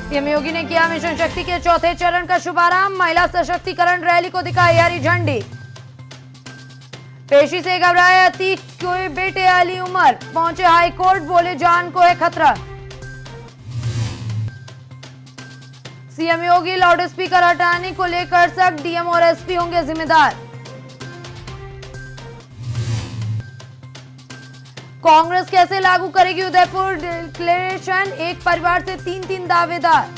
CM योगी ने किया mission शक्ति के चौथे चरण का शुभारंभ। महिला सशक्तिकरण रैली को दिखाई हरी झंडी। पेशी से घबराए अतीक के बेटे अली उमर पहुंचे हाईकोर्ट, बोले जान को है खतरा। सीएम योगी लाउड स्पीकर हटाने को लेकर सख्त, डीएम और एसपी होंगे जिम्मेदार। कांग्रेस कैसे लागू करेगी उदयपुर डिक्लेरेशन, एक परिवार से तीन दावेदार।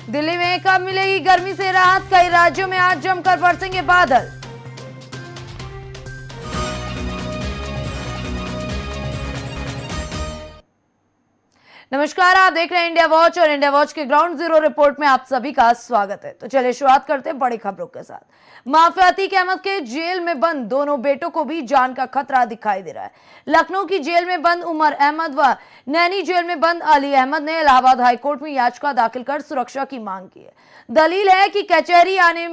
दिल्ली में कब मिलेगी गर्मी से राहत, कई राज्यों में आज जमकर बरसेंगे बादल। नमस्कार, आप देख रहे हैं इंडिया वॉच और इंडिया वॉच के ग्राउंड जीरो रिपोर्ट में आप सभी का स्वागत है। तो चलिए शुरुआत करते हैं बड़ी खबरों के साथ। माफिया अतीक अहमद के जेल में बंद दोनों बेटों को भी जान का खतरा दिखाई दे रहा है। लखनऊ की जेल में बंद उमर अहमद व नैनी जेल में बंद अली अहमद ने इलाहाबाद हाईकोर्ट में याचिका दाखिल कर सुरक्षा की मांग की है। दलील है कि कचहरी जाने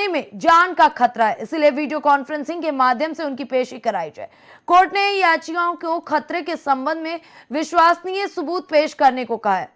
में जान का खतरा है, इसलिए वीडियो कॉन्फ्रेंसिंग के माध्यम से उनकी पेशी कराई जाए। कोर्ट ने याचिकाओं को खतरे के संबंध में विश्वसनीय सबूत पेश करने को कहा है।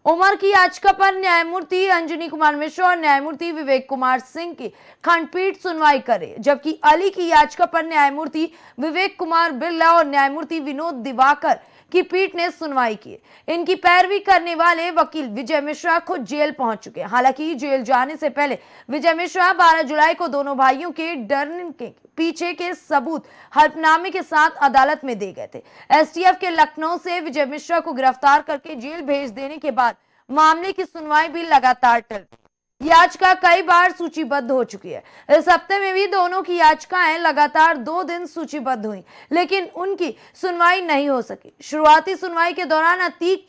उमर की याचिका पर न्यायमूर्ति अंजनी कुमार मिश्रा और न्यायमूर्ति विवेक कुमार सिंह की खंडपीठ सुनवाई करे, जबकि अली की याचिका पर न्यायमूर्ति विवेक कुमार बिरला और न्यायमूर्ति विनोद दिवाकर की पीठ ने सुनवाई की। इनकी पैरवी करने वाले वकील विजय मिश्रा खुद जेल पहुंच चुके हैं। हालांकि जेल जाने से पहले विजय मिश्रा 12 जुलाई को दोनों भाइयों के डरने के पीछे के सबूत हल्फनामे के साथ अदालत में दे गए थे। एसटीएफ के लखनऊ से विजय मिश्रा को गिरफ्तार करके जेल भेज देने के बाद मामले की सुनवाई भी लगातार चलती। याचिका कई बार सूचीबद्ध हो चुकी है। इस हफ्ते में भी दोनों की याचिकाएं लगातार 2 दिन सूचीबद्ध हुई, लेकिन उनकी सुनवाई नहीं हो सकी। शुरुआती सुनवाई के दौरान अतीक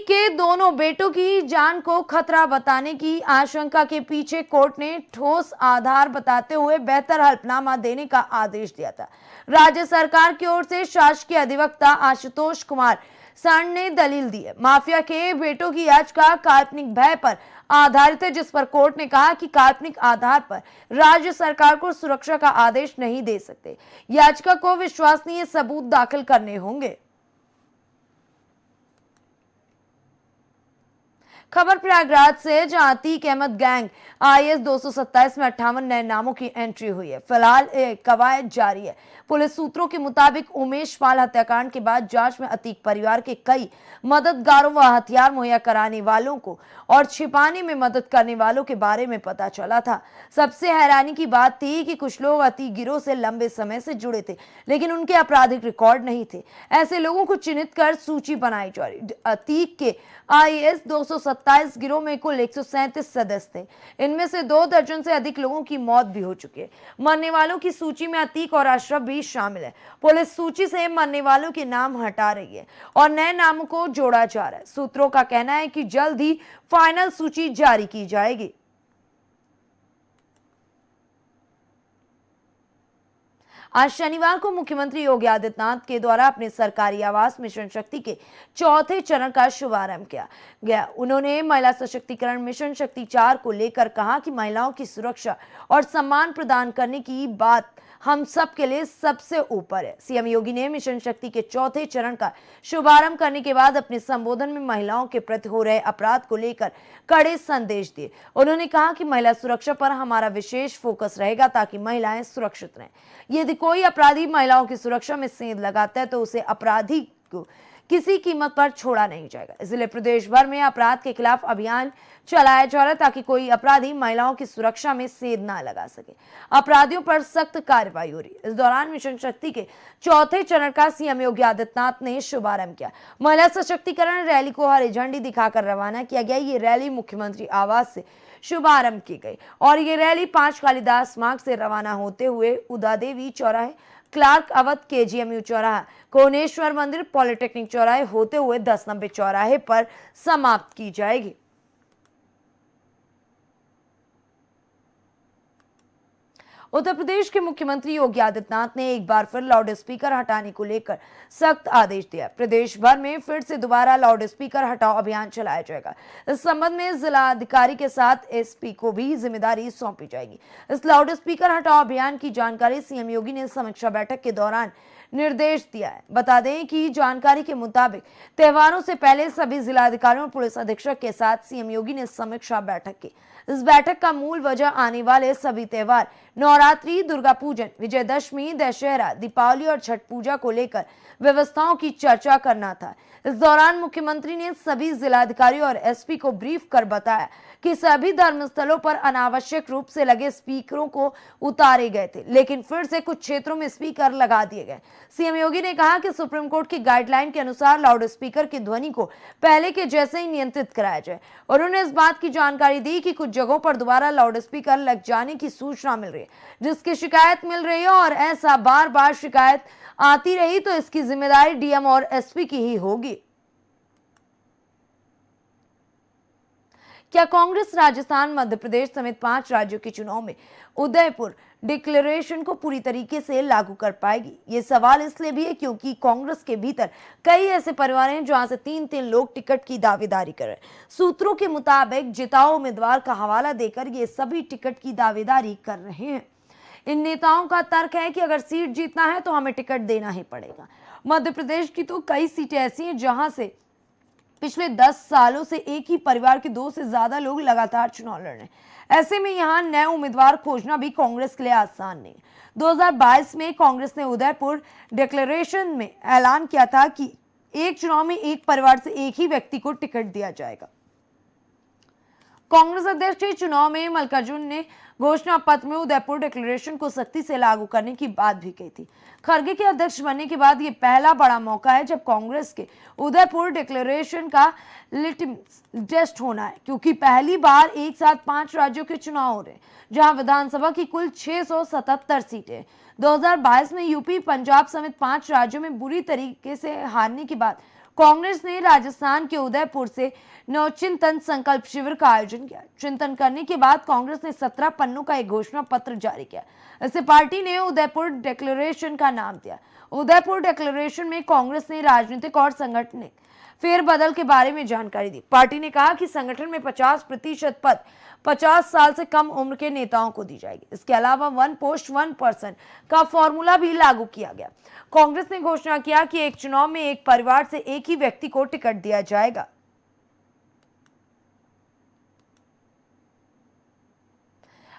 के दोनों बेटों की जान को खतरा बताने की आशंका के पीछे कोर्ट ने ठोस आधार बताते हुए बेहतर हल्फनामा देने का आदेश दिया था। राज्य सरकार की ओर से शासकीय अधिवक्ता आशुतोष कुमार सांड ने दलील दी है। माफिया के बेटों की याचिका काल्पनिक भय पर आधारित है, जिस पर कोर्ट ने कहा कि काल्पनिक आधार पर राज्य सरकार को सुरक्षा का आदेश नहीं दे सकते। याचिका को विश्वसनीय सबूत दाखिल करने होंगे। खबर प्रयागराज से, जहां अतीक अहमद गैंग IAS 227 में 58 नए नामों की एंट्री हुई है। फिलहाल कवायद जारी है। पुलिस सूत्रों के मुताबिक उमेश पाल हत्याकांड के बाद जांच में अतीक परिवार के कई मददगारों व हथियार मुहैया कराने वालों को और छिपाने में मदद करने वालों के बारे में पता चला था। सबसे हैरानी की बात थी कि कुछ लोग अतीक गिरोह से लंबे समय से जुड़े थे, लेकिन उनके आपराधिक रिकॉर्ड नहीं थे। ऐसे लोगों को चिन्हित कर सूची बनाई जा रही। अतीक के IAS 227 गिरोह में कुल 137 सदस्य थे। इनमें से 2 दर्जन से अधिक लोगों की मौत भी हो चुकी है। मरने वालों की सूची में अतीक और अशरफ भी शामिल है। पुलिस सूची से मरने वालों के नाम हटा रही है और नए नामों को जोड़ा जा रहा है। सूत्रों का कहना है कि जल्द ही फाइनल सूची जारी की जाएगी। आज शनिवार को मुख्यमंत्री योगी आदित्यनाथ के द्वारा अपने सरकारी आवास मिशन शक्ति के चौथे चरण का शुभारंभ किया गया। उन्होंने महिला सशक्तिकरण मिशन शक्ति 4 को लेकर कहा कि महिलाओं की सुरक्षा और सम्मान प्रदान करने की बात हम सब के लिए सबसे ऊपर है। सीएम योगी ने मिशन शक्ति के चौथे चरण का शुभारंभ करने के बाद अपने संबोधन में महिलाओं के प्रति हो रहे अपराध को लेकर कड़े संदेश दिए। उन्होंने कहा कि महिला सुरक्षा पर हमारा विशेष फोकस रहेगा ताकि महिलाएं सुरक्षित रहें। यदि कोई अपराधी महिलाओं की सुरक्षा में सेंध लगाता है तो उसे अपराधी को किसी कीमत पर छोड़ा नहीं जाएगा। इसलिए प्रदेश भर में अपराध के खिलाफ अभियान चलाया जा रहा है ताकि कोई अपराधी महिलाओं की सुरक्षा में सेंध ना लगा सके। अपराधियों पर सख्त कार्रवाई हो रही है। इस दौरान मिशन शक्ति के चौथे चरण का सीएम योगी आदित्यनाथ ने शुभारंभ किया। महिला सशक्तिकरण रैली को हरी झंडी दिखाकर रवाना किया गया। ये रैली मुख्यमंत्री आवास से शुभारंभ की गई और ये रैली 5 कालिदास मार्ग से रवाना होते हुए उदा देवी चौराहे, क्लार्क अवध KGMU चौराहा, कोनेश्वर मंदिर, पॉलिटेक्निक चौराहे होते हुए 10 नंबर चौराहे पर समाप्त की जाएगी। उत्तर प्रदेश के मुख्यमंत्री योगी आदित्यनाथ ने एक बार फिर लाउड स्पीकर हटाने को लेकर सख्त आदेश दिया। प्रदेश भर में फिर से दोबारा लाउड स्पीकर हटाओ अभियान चलाया जाएगा। इस संबंध में जिला अधिकारी के साथ SP को भी जिम्मेदारी सौंपी जाएगी। इस लाउड स्पीकर हटाओ अभियान की जानकारी सीएम योगी ने समीक्षा बैठक के दौरान निर्देश दिया है। बता दें कि जानकारी के मुताबिक त्योहारों से पहले सभी जिलाधिकारियों और पुलिस अधीक्षक के साथ सीएम योगी ने समीक्षा बैठक की। इस बैठक का मूल वजह आने वाले सभी त्योहार नवरात्रि, दुर्गा पूजन, विजयदशमी, दशहरा, दीपावली और छठ पूजा को लेकर व्यवस्थाओं की चर्चा करना था। इस दौरान मुख्यमंत्री ने सभी जिलाधिकारियों और एसपी को ब्रीफ कर बताया कि सभी धर्मस्थलों पर अनावश्यक रूप से लगे स्पीकरों को उतारे गए थे, लेकिन फिर से कुछ क्षेत्रों में स्पीकर लगा दिए गए। सीएम योगी ने कहा कि सुप्रीम कोर्ट की गाइडलाइन के अनुसार लाउड स्पीकर की ध्वनि को पहले के जैसे ही नियंत्रित कराया जाए। उन्होंने इस बात की जानकारी दी कि कुछ जगहों पर दोबारा लाउड स्पीकर लग जाने की सूचना मिल रही है, जिसकी शिकायत मिल रही है, और ऐसा बार बार शिकायत आती रही तो इसकी जिम्मेदारी डीएम और एसपी की ही होगी। क्या कांग्रेस राजस्थान, मध्य प्रदेश समेत 5 राज्यों के चुनाव में उदयपुर डिक्लेरेशन को पूरी तरीके से लागू कर पाएगी? ये सवाल इसलिए भी है क्योंकि कांग्रेस के भीतर कई ऐसे परिवार हैं जहां से 3-3 लोग टिकट की दावेदारी कर रहे हैं। सूत्रों के मुताबिक जिताओ उम्मीदवार का हवाला देकर ये सभी टिकट की दावेदारी कर रहे हैं। इन नेताओं का तर्क है कि अगर सीट जीतना है तो हमें टिकट देना ही पड़ेगा। मध्य प्रदेश की तो कई सीटें ऐसी हैं जहां से पिछले 10 सालों से एक ही परिवार के 2 से ज्यादा लोग लगातार चुनाव लड़ रहे हैं। ऐसे में यहां नए उम्मीदवार खोजना भी कांग्रेस के लिए आसान नहीं। 2022 में कांग्रेस ने उदयपुर डिक्लेरेशन में ऐलान किया था कि एक चुनाव में एक परिवार से एक ही व्यक्ति को टिकट दिया जाएगा। कांग्रेस अध्यक्ष के चुनाव में मल्लिकार्जुन ने घोषणा पत्र में उदयपुर डिक्लेरेशन को सख्ती से लागू करने की बात भी कही थी। खरगे के अध्यक्ष बनने के बाद ये पहला बड़ा मौका है जब कांग्रेस के उदयपुर डिक्लेरेशन का लिटमस टेस्ट होना है, क्योंकि पहली बार एक साथ 5 राज्यों के चुनाव हो रहे हैं जहां विधानसभा की कुल 677 सीटें। 2022 में यूपी, पंजाब समेत 5 राज्यों में बुरी तरीके से हारने के बाद कांग्रेस ने राजस्थान के उदयपुर से नवचिंतन संकल्प शिविर का आयोजन किया। चिंतन करने के बाद कांग्रेस ने 17 पन्नों का एक घोषणा पत्र जारी किया। इसे पार्टी ने उदयपुर डिक्लेरेशन का नाम दिया। उदयपुर डिक्लेरेशन में कांग्रेस ने राजनीतिक और संगठनिक फेरबदल के बारे में जानकारी दी। पार्टी ने कहा कि संगठन में 50% पद 50 साल से कम उम्र के नेताओं को दी जाएगी। इसके अलावा 1 पोस्ट 1 पर्सन का फॉर्मूला भी लागू किया गया। कांग्रेस ने घोषणा किया कि एक चुनाव में एक परिवार से एक ही व्यक्ति को टिकट दिया जाएगा।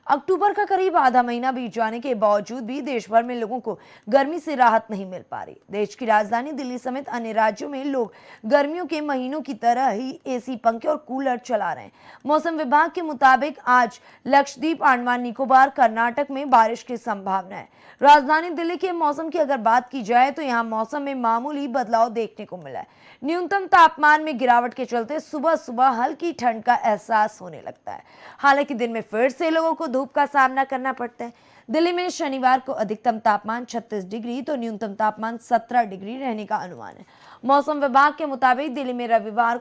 अक्टूबर का करीब आधा महीना बीत जाने के बावजूद भी देश भर में लोगों को गर्मी से राहत नहीं मिल पा रही। देश की राजधानी दिल्ली समेत अन्य राज्यों में लोग गर्मियों के महीनों की तरह ही एसी, पंखे और कूलर चला रहे हैं। मौसम विभाग के मुताबिक आज लक्षद्वीप, अंडमान निकोबार, कर्नाटक में बारिश की संभावना है। राजधानी दिल्ली के मौसम की अगर बात की जाए तो यहाँ मौसम में मामूली बदलाव देखने को मिला है। न्यूनतम तापमान में गिरावट के चलते सुबह सुबह हल्की ठंड का एहसास होने लगता है। हालांकि दिन में फिर से लोगों को धूप का सामना करना पड़ता है। दिल्ली में शनिवार को अधिकतम तापमान 36 डिग्री तो न्यूनतम तापमान 17 डिग्री रहने का अनुमान है। मौसम विभाग के मुताबिक दिल्ली में रविवार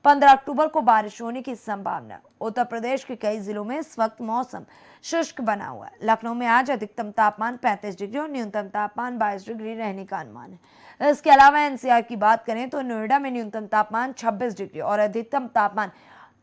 15 अक्टूबर को बारिश होने की संभावना है। उत्तर प्रदेश के कई जिलों में इस वक्त मौसम शुष्क बना हुआ है। लखनऊ में आज अधिकतम तापमान 35 डिग्री और न्यूनतम तापमान 22 डिग्री रहने का अनुमान है। इसके अलावा एनसीआर की बात करें तो नोएडा में न्यूनतम तापमान 26 डिग्री और अधिकतम तापमान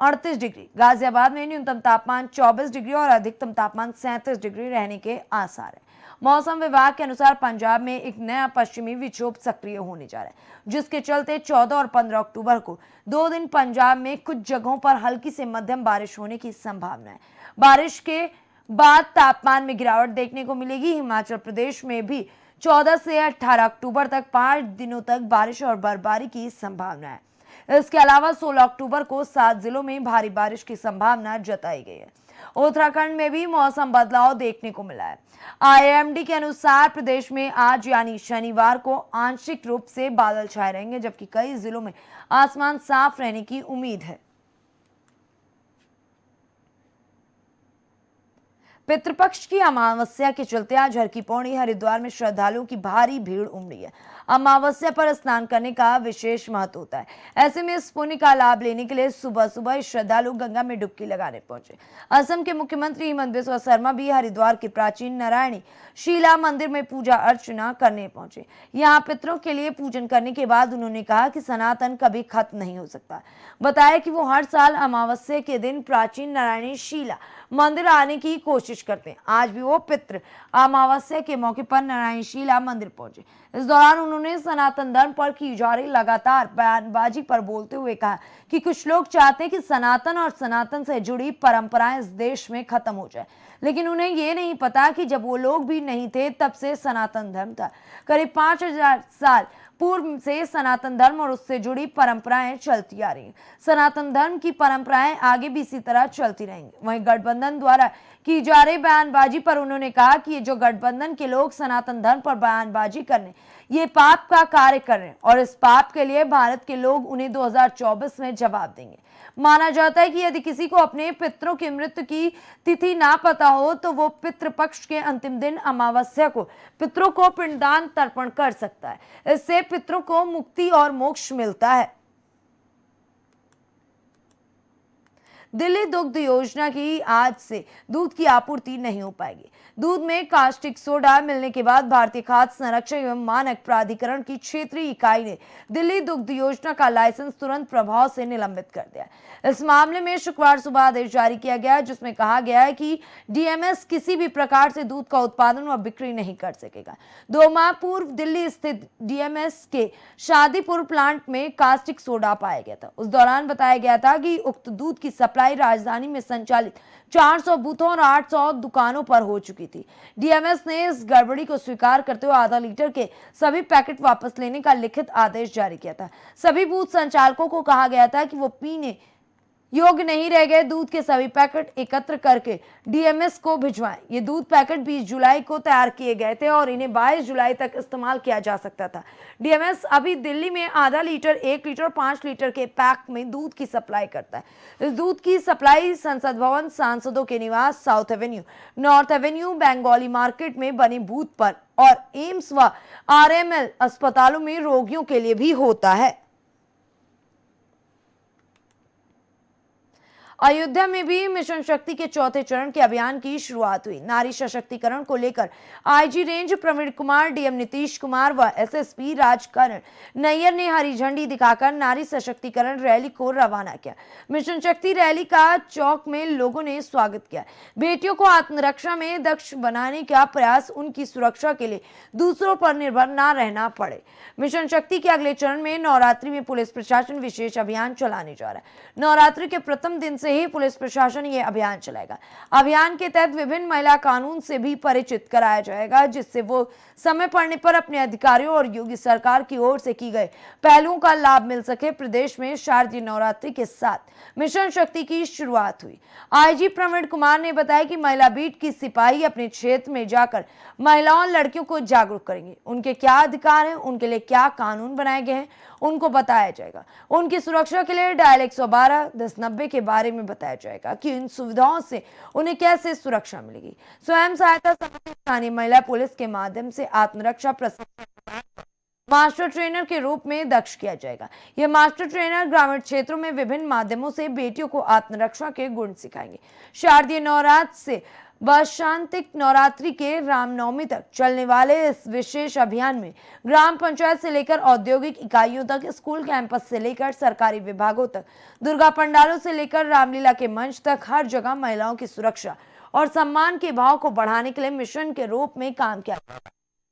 38 डिग्री, गाजियाबाद में न्यूनतम तापमान 24 डिग्री और अधिकतम तापमान 37 डिग्री रहने के आसार है। मौसम विभाग के अनुसार पंजाब में एक नया पश्चिमी विक्षोभ सक्रिय होने जा रहा है, जिसके चलते 14 और 15 अक्टूबर को 2 दिन पंजाब में कुछ जगहों पर हल्की से मध्यम बारिश होने की संभावना है। बारिश के बाद तापमान में गिरावट देखने को मिलेगी। हिमाचल प्रदेश में भी 14 से 18 अक्टूबर तक 5 दिनों तक बारिश और बर्फबारी की संभावना है। इसके अलावा 16 अक्टूबर को 7 जिलों में भारी बारिश की संभावना जताई गई है। उत्तराखंड में भी मौसम बदलाव देखने को मिला है। आईएमडी के अनुसार प्रदेश में आज यानी शनिवार को आंशिक रूप से बादल छाए रहेंगे, जबकि कई जिलों में आसमान साफ रहने की उम्मीद है। पितृपक्ष की अमावस्या के चलते आज हर की पौड़ी हरिद्वार में श्रद्धालुओं की भारी भीड़ उमड़ी है। अमावस्या पर स्नान करने का विशेष महत्व होता है। ऐसे में इस पुण्य का लाभ लेने के लिए सुबह सुबह श्रद्धालु गंगा में डुबकी लगाने पहुंचे। असम के मुख्यमंत्री हिमंत बिस्वा शर्मा भी हरिद्वार के प्राचीन नारायणी शीला मंदिर में पूजा अर्चना करने पहुंचे। यहाँ पितरों के लिए पूजन करने के बाद उन्होंने कहा कि सनातन कभी खत्म नहीं हो सकता। बताया कि वो हर साल अमावस्या के दिन प्राचीन नारायणी शीला मंदिर आने की कोशिश करते हैं। आज भी वो पितृ अमावस्या के मौके पर नारायणशिला मंदिर पहुंचे। इस दौरान उन्होंने सनातन धर्म पर की जा रही लगातार बयानबाजी पर बोलते हुए कहा कि कुछ लोग चाहते हैं कि सनातन और सनातन से जुड़ी परंपराएं इस देश में खत्म हो जाए, लेकिन उन्हें ये नहीं पता कि जब वो लोग भी नहीं थे तब से सनातन धर्म था। करीब 5000 साल पूर्व से सनातन धर्म और उससे जुड़ी परंपराएं चलती आ रही हैं। सनातन धर्म की परंपराएं आगे भी इसी तरह चलती रहेंगी। वहीं गठबंधन द्वारा की जा रही बयानबाजी पर उन्होंने कहा कि ये जो गठबंधन के लोग सनातन धर्म पर बयानबाजी करने ये पाप का कार्य कर रहे हैं और इस पाप के लिए भारत के लोग उन्हें 2024 में जवाब देंगे। माना जाता है कि यदि किसी को अपने पितरों की मृत्यु की तिथि ना पता हो तो वो पितृपक्ष के अंतिम दिन अमावस्या को पितरों को पिंडदान तर्पण कर सकता है। इससे पितरों को मुक्ति और मोक्ष मिलता है। दिल्ली दुग्ध योजना की आज से दूध की आपूर्ति नहीं हो पाएगी। दूध में कास्टिक सोडा मिलने के बाद भारतीय खाद्य संरक्षण एवं मानक प्राधिकरण की क्षेत्रीय इकाई ने दिल्ली दुग्ध योजना का लाइसेंस तुरंत प्रभाव से निलंबित कर दिया। इस मामले में शुक्रवार सुबह आदेश जारी किया गया, जिसमें कहा गया है कि डीएमएस किसी भी प्रकार से दूध का उत्पादन व बिक्री नहीं कर सकेगा। 2 माह पूर्व दिल्ली स्थित डीएमएस के शादीपुर प्लांट में कास्टिक सोडा पाया गया था। उस दौरान बताया गया था कि उक्त दूध की सप्लाई राजधानी में संचालित 400 बूथों और 800 दुकानों पर हो चुकी थी। डीएमएस ने इस गड़बड़ी को स्वीकार करते हुए आधा लीटर के सभी पैकेट वापस लेने का लिखित आदेश जारी किया था। सभी बूथ संचालकों को कहा गया था कि वो पीने योग्य नहीं रह गए दूध के सभी पैकेट एकत्र करके डीएमएस को भिजवाएं। ये दूध पैकेट 20 जुलाई को तैयार किए गए थे और इन्हें 22 जुलाई तक इस्तेमाल किया जा सकता था। डीएमएस अभी दिल्ली में आधा लीटर, 1 लीटर, 5 लीटर के पैक में दूध की सप्लाई करता है। इस दूध की सप्लाई संसद भवन, सांसदों के निवास, south Avenue, north Avenue, Bengali market में बने बूथ पर और एम्स व आरएमएल अस्पतालों में रोगियों के लिए भी होता है। अयोध्या में भी मिशन शक्ति के चौथे चरण के अभियान की शुरुआत हुई। नारी सशक्तिकरण को लेकर IG range Praveen Kumar, DM Nitish Kumar व एसएसपी राजकरण नैयर ने हरी झंडी दिखाकर नारी सशक्तिकरण रैली को रवाना किया। मिशन शक्ति रैली का चौक में लोगों ने स्वागत किया। बेटियों को आत्मरक्षा में दक्ष बनाने का प्रयास उनकी सुरक्षा के लिए दूसरों पर निर्भर न रहना पड़े। मिशन शक्ति के अगले चरण में नवरात्रि में पुलिस प्रशासन विशेष अभियान चलाने जा रहा है। नवरात्रि के प्रथम दिन से ही पुलिस प्रशासन ये अभियान चलाएगा। अभियान के तहत विभिन्न महिला कानून से भी परिचित कराया जाएगा, जिससे वो समय पड़ने पर अपने अधिकारियों और योगी सरकार की ओर से की गए पहलुओं का लाभ मिल सके। प्रदेश में शारदीय नवरात्रि के साथ मिशन शक्ति की शुरुआत हुई। आईजी प्रवीण कुमार ने बताया कि महिला बीट की सिपाही अपने क्षेत्र में जाकर महिलाओं और लड़कियों को जागरूक करेंगे। उनके क्या अधिकार हैं, उनके लिए क्या कानून बनाए गए हैं, उनको बताया जाएगा। उनकी सुरक्षा के लिए डायल 112 1090 के बारे में बताया जाएगा कि इन सुविधाओं से उन्हें कैसे सुरक्षा मिलेगी। स्वयं सहायता समूह स्थानीय महिला पुलिस के माध्यम से आत्मरक्षा प्रशिक्षण मास्टर ट्रेनर के रूप में दक्ष किया जाएगा। यह मास्टर ट्रेनर ग्रामीण क्षेत्रों में विभिन्न माध्यमों से बेटियों को आत्मरक्षा के गुण सिखाएंगे। शारदीय नवरात्र से बशांतिक नवरात्रि के रामनवमी तक चलने वाले इस विशेष अभियान में ग्राम पंचायत से लेकर औद्योगिक इकाइयों तक, स्कूल कैंपस से लेकर सरकारी विभागों तक, दुर्गा पंडालों से लेकर रामलीला के मंच तक हर जगह महिलाओं की सुरक्षा और सम्मान के भाव को बढ़ाने के लिए मिशन के रूप में काम किया।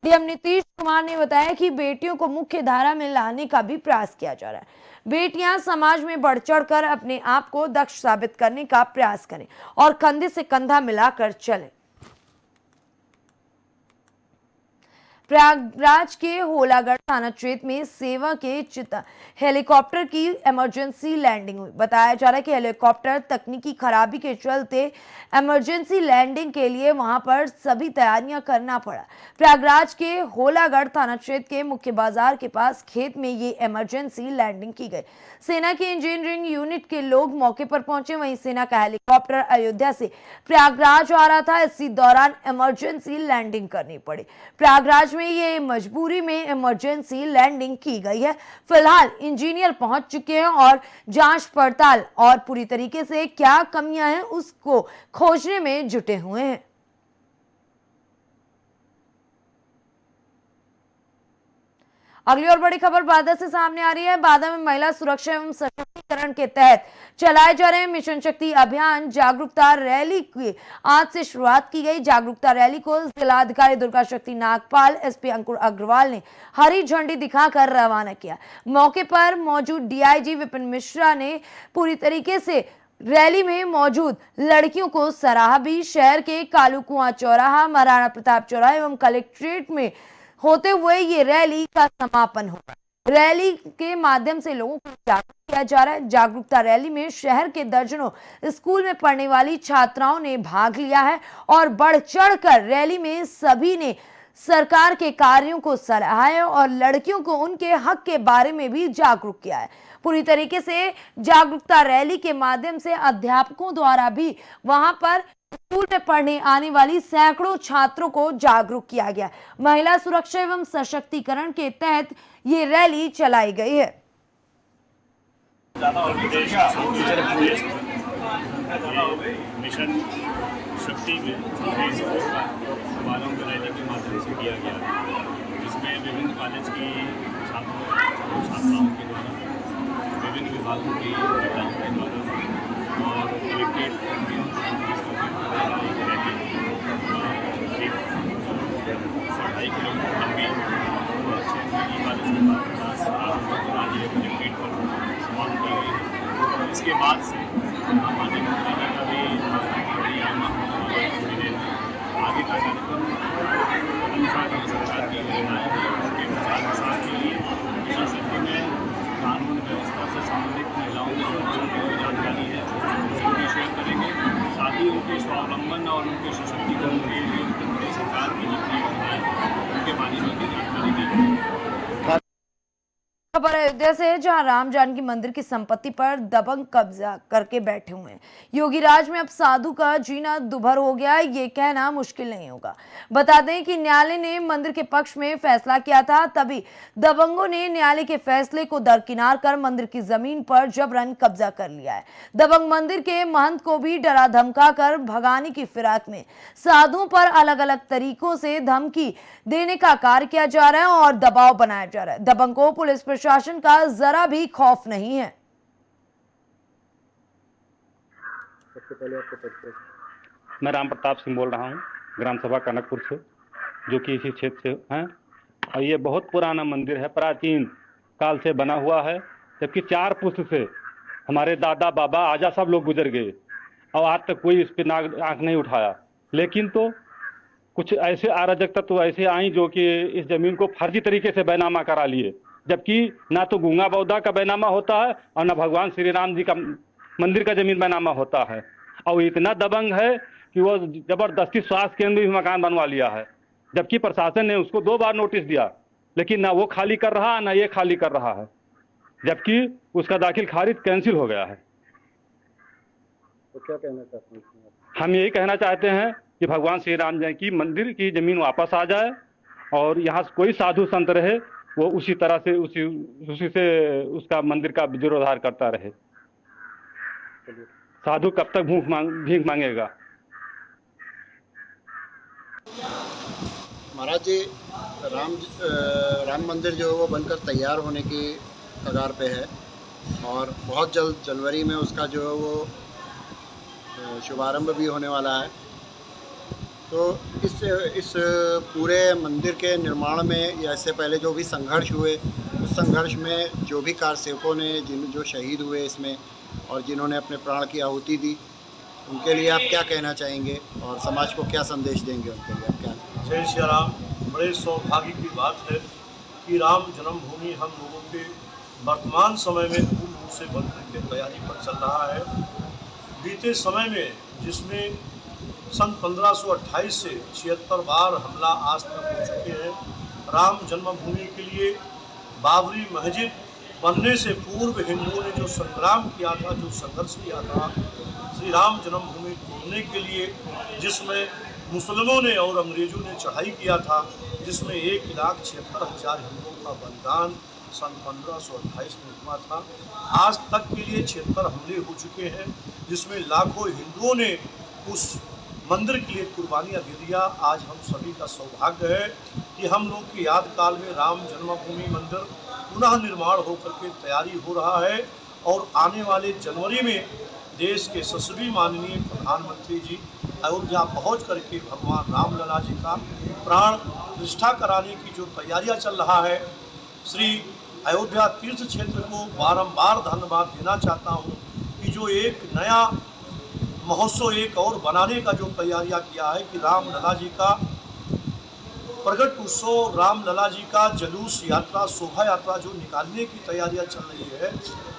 डीएम नीतीश कुमार ने बताया कि बेटियों को मुख्य धारा में लाने का भी प्रयास किया जा रहा है। बेटियां समाज में बढ़ चढ़कर अपने आप को दक्ष साबित करने का प्रयास करें और कंधे से कंधा मिलाकर चलें। प्रयागराज के होलागढ़ थाना क्षेत्र में सेवा के चिता हेलीकॉप्टर की इमरजेंसी लैंडिंग हुई। बताया जा रहा है कि हेलीकॉप्टर तकनीकी खराबी के चलते इमरजेंसी लैंडिंग के लिए वहां पर सभी तैयारियां करना पड़ा। प्रयागराज के होलागढ़ थाना क्षेत्र के मुख्य बाजार के पास खेत में ये इमरजेंसी लैंडिंग की गई। सेना के इंजीनियरिंग यूनिट के लोग मौके पर पहुंचे। वहीं सेना का हेलीकॉप्टर अयोध्या से प्रयागराज आ रहा था। इसी दौरान इमरजेंसी लैंडिंग करनी पड़ी। प्रयागराज में ये मजबूरी में इमरजेंसी लैंडिंग की गई है। फिलहाल इंजीनियर पहुंच चुके हैं और जांच पड़ताल और पूरी तरीके से क्या कमियां हैं उसको खोजने में जुटे हुए हैं। अगली और बड़ी खबर बांदा से सामने आ रही है। बांदा में महिला सुरक्षा एवं सशक्तिकरण सशक्तिकरण के तहत चलाए जा रहे मिशन शक्ति अभियान जागरूकता रैली की आज से शुरुआत की गई। जागरूकता रैली को जिलाधिकारी दुर्गा शक्ति नागपाल, एसपी अंकुर अग्रवाल ने हरी झंडी दिखाकर रवाना किया। मौके पर मौजूद डीआईजी विपिन मिश्रा ने पूरी तरीके से रैली में मौजूद लड़कियों को सराहा भी। शहर के कालू कुआं चौराहा, महाराणा प्रताप चौराहा एवं कलेक्ट्रेट में होते हुए ये रैली का समापन होगा। रैली के माध्यम से लोगों को जागरूक किया जा रहा है। जागरूकता रैली में शहर के दर्जनों स्कूल में पढ़ने वाली छात्राओं ने भाग लिया है और बढ़ चढ़कर रैली में सभी ने सरकार के कार्यों को सराहा है और लड़कियों को उनके हक के बारे में भी जागरूक किया है। पूरी तरीके से जागरूकता रैली के माध्यम से अध्यापकों द्वारा भी वहां पर स्कूल में पढ़ने आने वाली सैकड़ों छात्रों को जागरूक किया गया। महिला सुरक्षा एवं सशक्तिकरण के तहत ये रैली चलाई गई है। मिशन शक्ति में शुभारंभ रैली के माध्यम से किया गया, जिसमें विभिन्न कॉलेज की छात्राओं के द्वारा, विभिन्न विभागों की महिलाओं के द्वारा और कलेक्ट्रेट ढाई किलोमीटर लंबी कॉलेज के पास कलेक्ट्रेट पर समाप्त की गई है। इसके बाद से माननीय मंत्री जी का भी बड़ी आना थोड़ी देर में आगे का कार्यक्रम अनुसार सरकार की योजनाएं के प्रचार प्रसार के लिए मिशन शक्ति में कानून व्यवस्था से संबंधित महिलाओं की सुरक्षा की जो जानकारी है उनकी शेयर करेंगे। साथ ही उनके स्वावलंबन और उनके सशक्तिकरण के लिए उत्तर प्रदेश सरकार की जितनी योजनाएं उनके बारे में भी जानकारी दी। खबर अयोध्या से है, जहां राम जानकी मंदिर की संपत्ति पर दबंग कब्जा करके बैठे हुए हैं। योगी राज में अब साधु का जीना दुभर हो गया, ये कहना मुश्किल नहीं होगा। बता दें कि न्यायालय ने मंदिर के पक्ष में फैसला किया था, तभी दबंगों ने न्यायालय के फैसले को दरकिनार कर मंदिर की जमीन पर जबरन कब्जा कर लिया है। दबंग मंदिर के महंत को भी डरा धमका कर भगाने की फिराक में साधुओं पर अलग अलग तरीकों से धमकी देने का कार्य किया जा रहा है और दबाव बनाया जा रहा है। दबंग को पुलिस प्रशासन का जरा भी खौफ नहीं है। सबसे पहले आपको परिचय। मैं राम प्रताप सिंह बोल रहा हूँ, ग्राम सभा कनकपुर से, जो कि इसी क्षेत्र से हैं। और ये बहुत पुराना मंदिर है, प्राचीन काल से बना हुआ है, जबकि 4 पुश्त से हमारे दादा बाबा आजा सब लोग गुजर गए और आज तक कोई इस पर आंख नहीं उठाया। लेकिन तो कुछ ऐसे अराजक तत्व ऐसे आई जो कि इस जमीन को फर्जी तरीके से बैनामा करा लिए, जबकि ना तो गूंगा बौद्धा का बैनामा होता है और ना भगवान श्री राम जी का मंदिर का जमीन बैनामा होता है। और इतना दबंग है कि वो जबरदस्ती स्वास्थ्य केंद्र भी मकान बनवा लिया है, जबकि प्रशासन ने उसको 2 बार नोटिस दिया, लेकिन ना वो खाली कर रहा ना ये खाली कर रहा है, जबकि उसका दाखिल खारिज कैंसिल हो गया है। तो क्या कहना चाहते हैं? हम यही कहना चाहते हैं कि भगवान श्री राम जी की मंदिर की जमीन वापस आ जाए और यहाँ कोई साधु संत रहे वो उसी तरह से उसी से उसका मंदिर का जीर्णोद्धार करता रहे। साधु कब तक भीख मांगेगा? महाराज जी, राम मंदिर जो है वो बनकर तैयार होने की कगार पे है और बहुत जल्द जनवरी में उसका जो है वो शुभारंभ भी होने वाला है। तो इस पूरे मंदिर के निर्माण में या इससे पहले जो भी संघर्ष हुए, उस संघर्ष में जो भी कार सेवकों ने जो शहीद हुए इसमें और जिन्होंने अपने प्राण की आहुति दी, उनके लिए आप क्या कहना चाहेंगे और समाज को क्या संदेश देंगे उनके लिए? आप क्या? जय श्री राम। बड़े सौभाग्य की बात है कि राम जन्मभूमि हम लोगों के वर्तमान समय में पूर्ण रूप से बनने की तैयारी पर चल रहा है। बीते समय में जिसमें सन 1528 से 76 बार हमला आज तक हो चुके हैं। राम जन्मभूमि के लिए बाबरी मस्जिद बनने से पूर्व हिंदुओं ने जो संग्राम किया था, जो संघर्ष किया था श्री राम जन्मभूमि तोड़ने के लिए, जिसमें मुसलमानों ने और अंग्रेजों ने चढ़ाई किया था, जिसमें 1,76,000 हिंदुओं का बलिदान सन 1528 में हुआ था। आज तक के लिए 76 हमले हो चुके हैं, जिसमें लाखों हिंदुओं ने उस मंदिर के लिए कुर्बानियाँ दे दिया। आज हम सभी का सौभाग्य है कि हम लोग की याद काल में राम जन्मभूमि मंदिर पुनः निर्माण होकर के तैयारी हो रहा है और आने वाले जनवरी में देश के यशस्वी माननीय प्रधानमंत्री जी अयोध्या पहुंच करके भगवान रामलला जी का प्राण प्रतिष्ठा कराने की जो तैयारियां चल रहा है, श्री अयोध्या तीर्थ क्षेत्र को बारंबार धन्यवाद देना चाहता हूं कि जो एक नया महोत्सव एक और बनाने का जो तैयारियां किया है कि रामलला जी का प्रगट उत्सव, रामलला जी का जुलूस यात्रा, शोभा यात्रा जो निकालने की तैयारियां चल रही है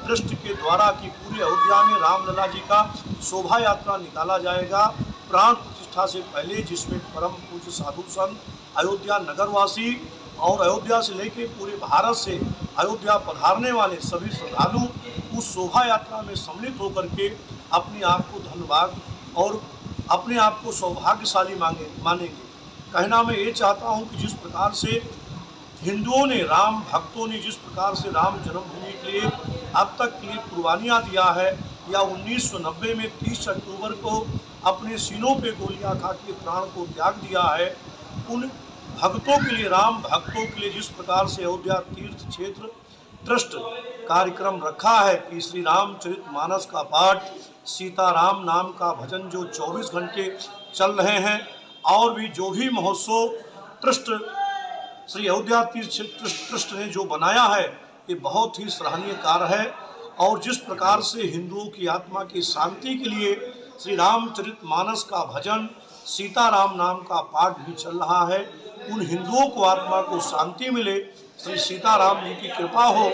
ट्रस्ट के द्वारा कि पूरी अयोध्या में रामलला जी का शोभा यात्रा निकाला जाएगा प्राण प्रतिष्ठा से पहले, जिसमें परम पूज्य साधु संत, अयोध्या नगरवासी और अयोध्या से लेकर पूरे भारत से अयोध्या पधारने वाले सभी श्रद्धालु उस शोभा यात्रा में सम्मिलित होकर के अपने आप को धन्यवाद और अपने आप को सौभाग्यशाली मानेंगे। कहना मैं ये चाहता हूँ कि जिस प्रकार से हिंदुओं ने, राम भक्तों ने जिस प्रकार से राम जन्मभूमि के लिए अब तक के लिए कुर्बानियाँ दिया है, या 1990 में 30 अक्टूबर को अपने सीनों पे गोलियां खा के प्राण को त्याग दिया है, उन भक्तों के लिए, राम भक्तों के लिए जिस प्रकार से अयोध्या तीर्थ क्षेत्र ट्रस्ट कार्यक्रम रखा है कि श्री रामचरितमानस का पाठ, सीताराम नाम का भजन जो 24 घंटे चल रहे हैं, और भी जो भी महोत्सव ट्रस्ट श्री अयोध्या तीर्थ ट्रस्ट ने जो बनाया है, ये बहुत ही सराहनीय कार्य है। और जिस प्रकार से हिंदुओं की आत्मा की शांति के लिए श्री रामचरितमानस का भजन, सीताराम नाम का पाठ भी चल रहा है, उन हिंदुओं को आत्मा को शांति मिले, श्री सीताराम जी की कृपा हो,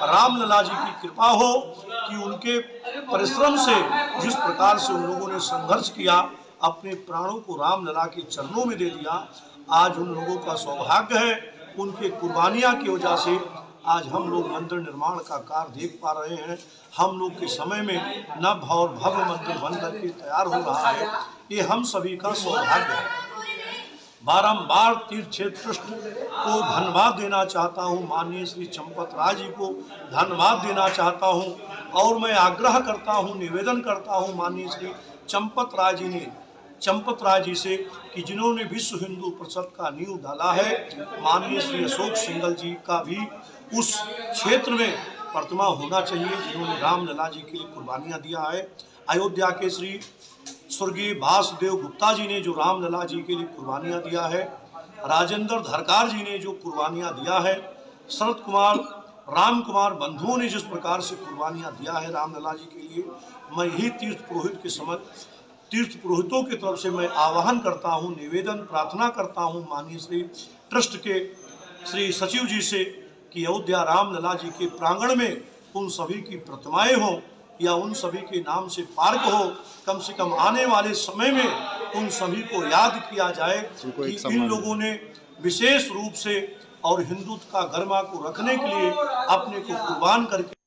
रामलला जी की कृपा हो कि उनके परिश्रम से जिस प्रकार से उन लोगों ने संघर्ष किया, अपने प्राणों को रामलला के चरणों में दे दिया, आज उन लोगों का सौभाग्य है, उनके कुर्बानियाँ की वजह से आज हम लोग मंदिर निर्माण का कार्य देख पा रहे हैं। हम लोग के समय में नव और भव्य मंदिर बन करके तैयार हो रहा है, ये हम सभी का सौभाग्य है। बारंबार तीर्थ क्षेत्र ट्रस्ट को धन्यवाद देना चाहता हूँ, माननीय श्री चंपत राय जी को धन्यवाद देना चाहता हूँ, और मैं आग्रह करता हूँ, निवेदन करता हूँ माननीय श्री चंपत राय जी से कि जिन्होंने विश्व हिंदू परिषद का नींव डाला है, माननीय श्री अशोक सिंघल जी का भी उस क्षेत्र में प्रतिमा होना चाहिए जिन्होंने रामलला जी के लिए कुर्बानियाँ दिया है। अयोध्या के श्री स्वर्गीय वासुदेव गुप्ता जी ने जो रामलला जी के लिए कुर्बानियाँ दिया है, राजेंद्र धरकार जी ने जो कुर्बानियाँ दिया है, शरद कुमार, राम कुमार बंधुओं ने जिस प्रकार से कुर्बानियाँ दिया है रामलला जी के लिए, मैं यही तीर्थ पुरोहितों की तरफ से मैं आह्वान करता हूँ, निवेदन प्रार्थना करता हूँ माननीय श्री ट्रस्ट के श्री सचिव जी से कि अयोध्या रामलला जी के प्रांगण में उन सभी की प्रतिमाएं हों या उन सभी के नाम से पार्क हो, कम से कम आने वाले समय में उन सभी को याद किया जाए कि इन लोगों ने विशेष रूप से और हिंदुत्व का गरिमा को रखने के लिए अपने को कुर्बान करके।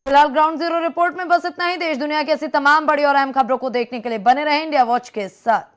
फिलहाल ग्राउंड जीरो रिपोर्ट में बस इतना ही। देश दुनिया की ऐसी तमाम बड़ी और अहम खबरों को देखने के लिए बने रहें इंडिया वॉच के साथ।